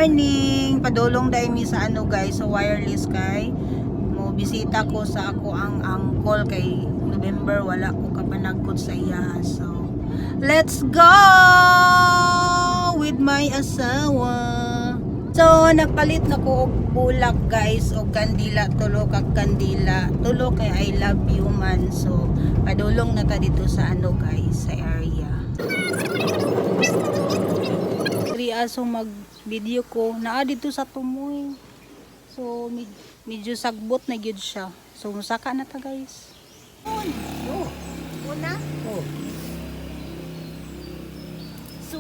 morning. Padulong dai mi sa ano guys, sa wireless kay mo bisita ko sa ako ang uncle kay November wala ko kapanagkot sa iya. So, let's go with my asawa. So, nagpalit na ko og bulak guys og kandila, tulo kag kandila. Tulo kay I love you man. So, padulong na ta dito sa ano guys, sa area. Asong mag video ko naa dito sa tumoy, so medyo sagbot na gyud siya, so musaka na ta guys. Una so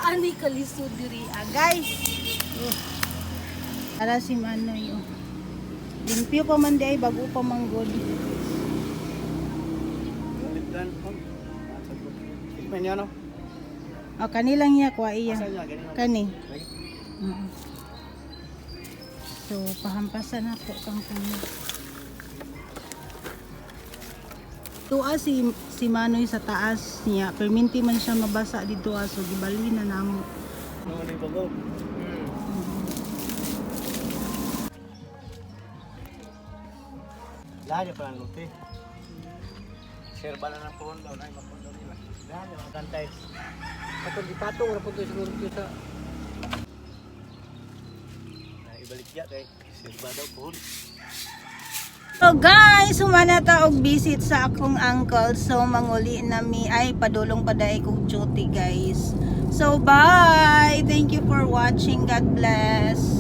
ani kalisod diri guys. Para si Manoy limpyo pa man di ay bago pa manggod. Oh, kanilang niya kuha iya. Kani. So, pahampasan na po kang kani. Tuwa si Manoy sa taas niya. Perminti man siya mabasa dito so gibali na namo. Lahat pa lang luti. Share ba na po daw na mapundo nila. Lahat yung kantay. Kapag dipatong na po ito siguro sa ibalik ya kay share ba daw po. So guys, humana ta og visit sa akong uncle. So manguli nami ay padulong paday kog duty guys. So bye. Thank you for watching. God bless.